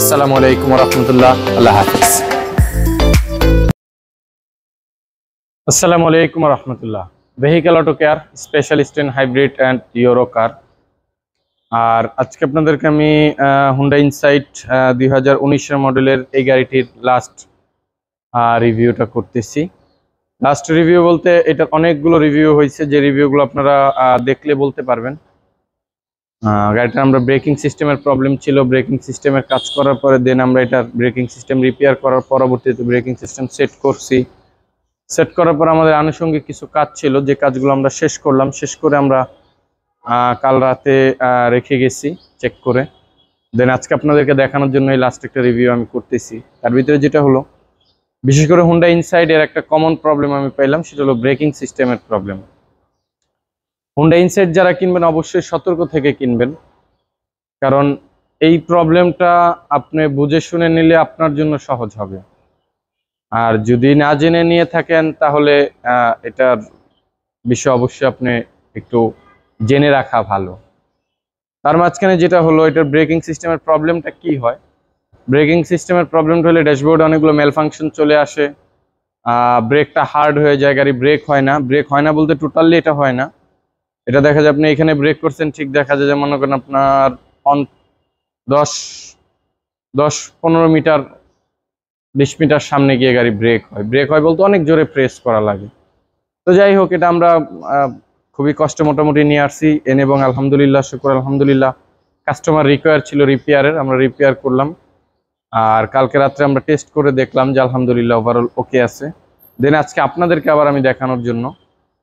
আসসালামু আলাইকুম ওয়া রাহমাতুল্লাহ। আল্লাহ হাফেজ। আসসালামু আলাইকুম ওয়া রাহমাতুল্লাহ। Vehicle auto care specialist in hybrid and euro car. আর আজকে আপনাদেরকে আমি হুন্ডা ইনসাইট 2019 মডেলের এই গাড়িটির লাস্ট রিভিউটা করতেছি। লাস্ট রিভিউ বলতে এটা অনেকগুলো রিভিউ হয়েছে, যে রিভিউগুলো আপনারা দেখলে বলতে পারবেন। গাড়িটা আমরা ব্রেকিং সিস্টেমের প্রবলেম ছিল, ব্রেকিং সিস্টেমের কাজ করার পরে দেন আমরা এটার ব্রেকিং সিস্টেম রিপেয়ার করার পরবর্তীতে ব্রেকিং সিস্টেম সেট করছি। সেট করার পর আমাদের আনুষঙ্গিক কিছু কাজ ছিল, যে কাজগুলো আমরা শেষ করলাম। শেষ করে আমরা কাল রাতে রেখে গেছি চেক করে। দেন আজকে আপনাদেরকে দেখানোর জন্য এই লাস্ট একটা রিভিউ আমি করতেছি। তার ভিতরে যেটা হলো, বিশেষ করে হুন্ডা ইনসাইড এর একটা কমন প্রবলেম আমি পাইলাম, সেটা হলো ব্রেকিং সিস্টেমের প্রবলেম। হুন্ডা ইনসাইড যারা কিনবেন অবশ্যই সতর্ক থেকে কিনবেন, কারণ এই প্রবলেমটা আপনি বুঝে শুনে নিলে আপনার জন্য সহজ হবে। আর যদি না জেনে নিয়ে থাকেন তাহলে এটার বিষয়ে অবশ্যই আপনি একটু জেনে রাখা ভালো। তার মাঝখানে যেটা হলো, এটার ব্রেকিং সিস্টেমের প্রবলেমটা কি হয়। ব্রেকিং সিস্টেমের প্রবলেমটা হলে ড্যাশবোর্ডে অনেকগুলো ম্যালফাংশন চলে আসে, ব্রেকটা হার্ড হয়ে যায়, গাড়ি ব্রেক হয় না। ব্রেক হয় না বলতে টোটালি এটা হয় না। এটা দেখা যায় আপনি এখানে ব্রেক করছেন, ঠিক দেখা যায় যে মনে করেন আপনার 10-15 মিটার 20 মিটার সামনে গিয়ে গাড়ি ব্রেক হয়। ব্রেক হয় বলতে অনেক জোরে প্রেস করা লাগে। তো যাই হোক, এটা আমরা খুবই কষ্টে মোটামুটি নিয়ে আসছি এনে, এবং আলহামদুলিল্লাহ, শুকর আলহামদুলিল্লাহ, কাস্টমার রিকোয়ার ছিল রিপেয়ারের, আমরা রিপেয়ার করলাম। আর কালকে রাত্রে আমরা টেস্ট করে দেখলাম যে আলহামদুলিল্লাহ ওভারঅল ওকে আছে। দেন আজকে আপনাদেরকে আবার আমি দেখানোর জন্য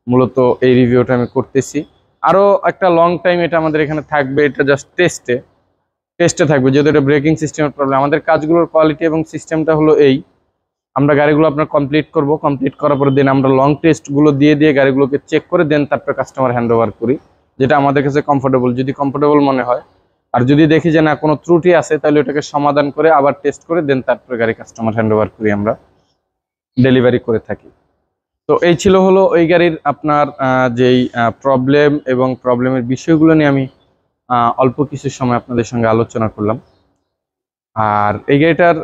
মূলত এই রিভিউটা আমি করতেছি। আরও একটা লং টাইম এটা আমাদের এখানে থাকবে, এটা জাস্ট টেস্টে থাকবে, যেহেতু এটা ব্রেকিং সিস্টেমের প্রবলেম। আমাদের কাজগুলোর কোয়ালিটি এবং সিস্টেমটা হলো এই, আমরা গাড়িগুলো আপনার কমপ্লিট করব, কমপ্লিট করার পরে দেন আমরা লং টেস্টগুলো দিয়ে গাড়িগুলোকে চেক করে দেন তারপরে কাস্টমার হ্যান্ড ওভার করি, যেটা আমাদের কাছে কমফোর্টেবল, যদি কমফোর্টেবল মনে হয়। আর যদি দেখি যে না কোনো ত্রুটি আছে, তাহলে ওটাকে সমাধান করে আবার টেস্ট করে দেন তারপরে গাড়ি কাস্টমার হ্যান্ড ওভার করি, আমরা ডেলিভারি করে থাকি। তো এই ছিল হলো ওই গাড়ির আপনার যেই প্রবলেম এবং প্রবলেমের বিষয়গুলো নিয়ে আমি অল্প কিছু সময় আপনাদের সঙ্গে আলোচনা করলাম। আর এই গাড়িটার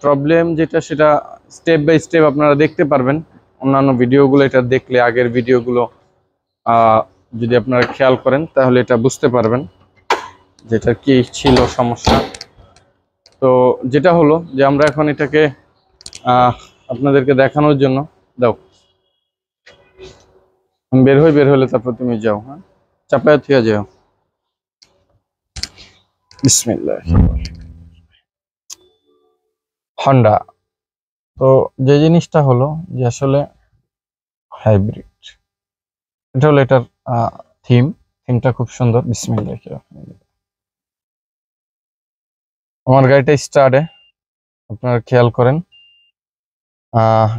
প্রবলেম যেটা, সেটা স্টেপ বাই স্টেপ আপনারা দেখতে পারবেন অন্যান্য ভিডিওগুলো। এটা দেখলে, আগের ভিডিওগুলো যদি আপনারা খেয়াল করেন তাহলে এটা বুঝতে পারবেন যেটা কি ছিল সমস্যা। তো যেটা হলো যে আমরা এখন এটাকে আপনাদেরকে দেখানোর জন্য, দাও বের হলে তারপর তুমি যাও, হ্যাঁ চাপায় থিয়া যাও। বিসমিল্লাহ। হন্ডা, তো যে জিনিসটা হলো যে আসলে হাইব্রিড, এটা হলো এটার থিমটা খুব সুন্দর। বিসমিল্লাহ। আমার গাড়িটা স্টার্টে আপনারা খেয়াল করেন,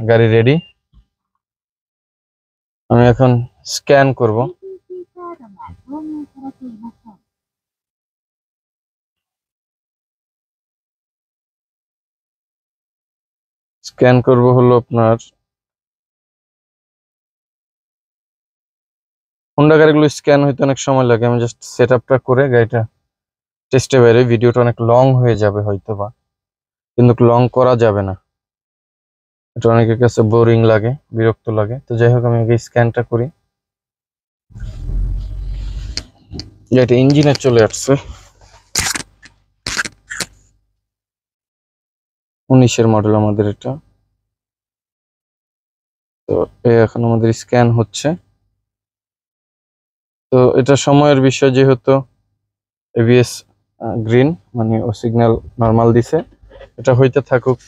গাড়ি রেডি। আমি এখন স্ক্যান করব। স্ক্যান করব হলো আপনার হোন্ডা গাড়িগুলো স্ক্যান হইতে অনেক সময় লাগে। আমি জাস্ট সেট আপটা করে গাড়িটা টেস্টে বাইরে, ভিডিওটা অনেক লং হয়ে যাবে হয়তো বা, কিন্তু লং করা যাবে না, এটা অনেকের কাছে বোরিং লাগে, বিরক্ত লাগে। তো যাই হোক, আমি আগে স্ক্যানটা করি। এটা ইঞ্জিনে চলে আসছে, 19-এর মডেল আমাদের এটা। তো এখন আমাদের স্ক্যান হচ্ছে। তো এটা সময়ের বিষয়, যেহেতু এবিএস গ্রিন মানে ও সিগন্যাল নরমাল দিছে, এটা হইতে থাকুক।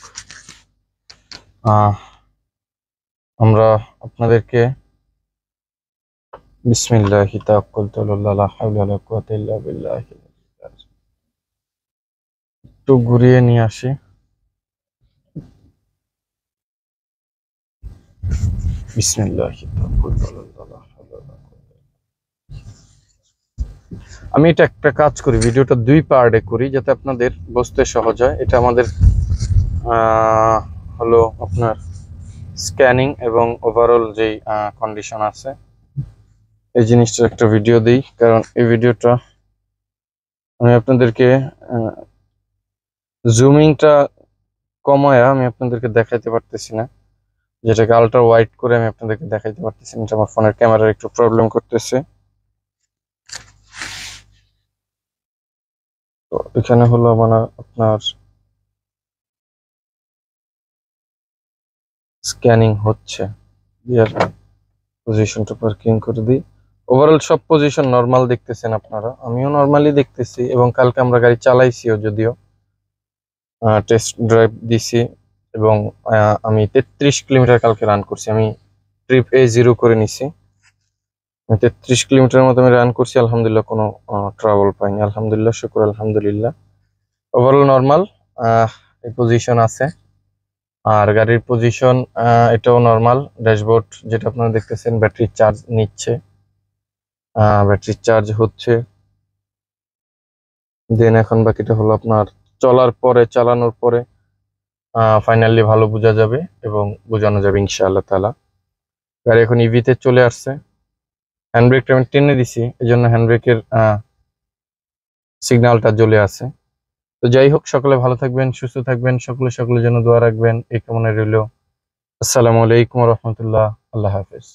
আমরা আপনাদেরকে বিসমিল্লাহি তাওয়াক্কালতু আলাল্লাহ লা হাওলা ওয়ালা কুওয়াতা ইল্লা বিল্লাহ একটু ঘুরিয়ে নিয়ে আসি। বিসমিল্লাহি তাওয়াক্কালতু আলাল্লাহ লা হাওলা ওয়ালা কুওয়াতা। আমি এটা একটা কাজ করি, ভিডিওটা 2 পার্টে করি যাতে আপনাদের বুঝতে সহজ হয়। এটা আমাদের হলো আপনার স্ক্যানিং এবং ওভারঅল যেই কন্ডিশন আছে, এই জিনিসটার একটা ভিডিও দিই, কারণ এই ভিডিওটা আমি আপনাদেরকে জুমিংটা কমায় আমি আপনাদেরকে দেখাইতে পারতেছি না, যেটাকে আল্ট্রা ওয়াইড করে আমি আপনাদেরকে দেখাইতে পারতেছি না, এটা আমার ফোনের ক্যামেরার একটু প্রবলেম করতেছে। তো এখানে হলো মানে আপনার স্ক্যানিং হচ্ছে, ইয়ার পজিশনটা পার্কিং করে দিই। ওভারঅল সব পজিশন নর্মাল দেখতেছেন আপনারা, আমিও নর্মালি দেখতেছি, এবং কালকে আমরা গাড়ি চালাইছিও, যদিও টেস্ট ড্রাইভ দিছি, এবং আমি 33 কিলোমিটার কালকে রান করছি। আমি ট্রিপ A0 করে নিছি, 33 কিলোমিটার মতো আমি রান করছি, আলহামদুলিল্লাহ কোনো ট্রাবল পাইনি, আলহামদুলিল্লাহ, শুকর আলহামদুলিল্লাহ। ওভারঅল নর্মাল এই পজিশন আছে। আর গাড়ির পজিশন এটাও নর্মাল। ড্যাশবোর্ড যেটা আপনারা দেখতেছেন, ব্যাটারি চার্জ নিচ্ছে, ব্যাটারি চার্জ হচ্ছে। দেন এখন বাকিটা হলো আপনার চলার পরে, চালানোর পরে ফাইনালি ভালো বোঝা যাবে এবং বোঝানো যাবে ইনশাআল্লাহ তাআলা। গাড়ি এখন ইভিতে চলে আসছে। হ্যান্ডব্রেকটা আমি টেনে দিছি, এই জন্য হ্যান্ডব্রেকের সিগন্যালটা জ্বলে আছে। তো যাই হোক, সকলে ভালো থাকবেন, সুস্থ থাকবেন, সকলের জন্য দোয়া রাখবেন, এই কামনা রইল। আসসালামু আলাইকুম রহমতুল্লাহ, আল্লাহ হাফেজ।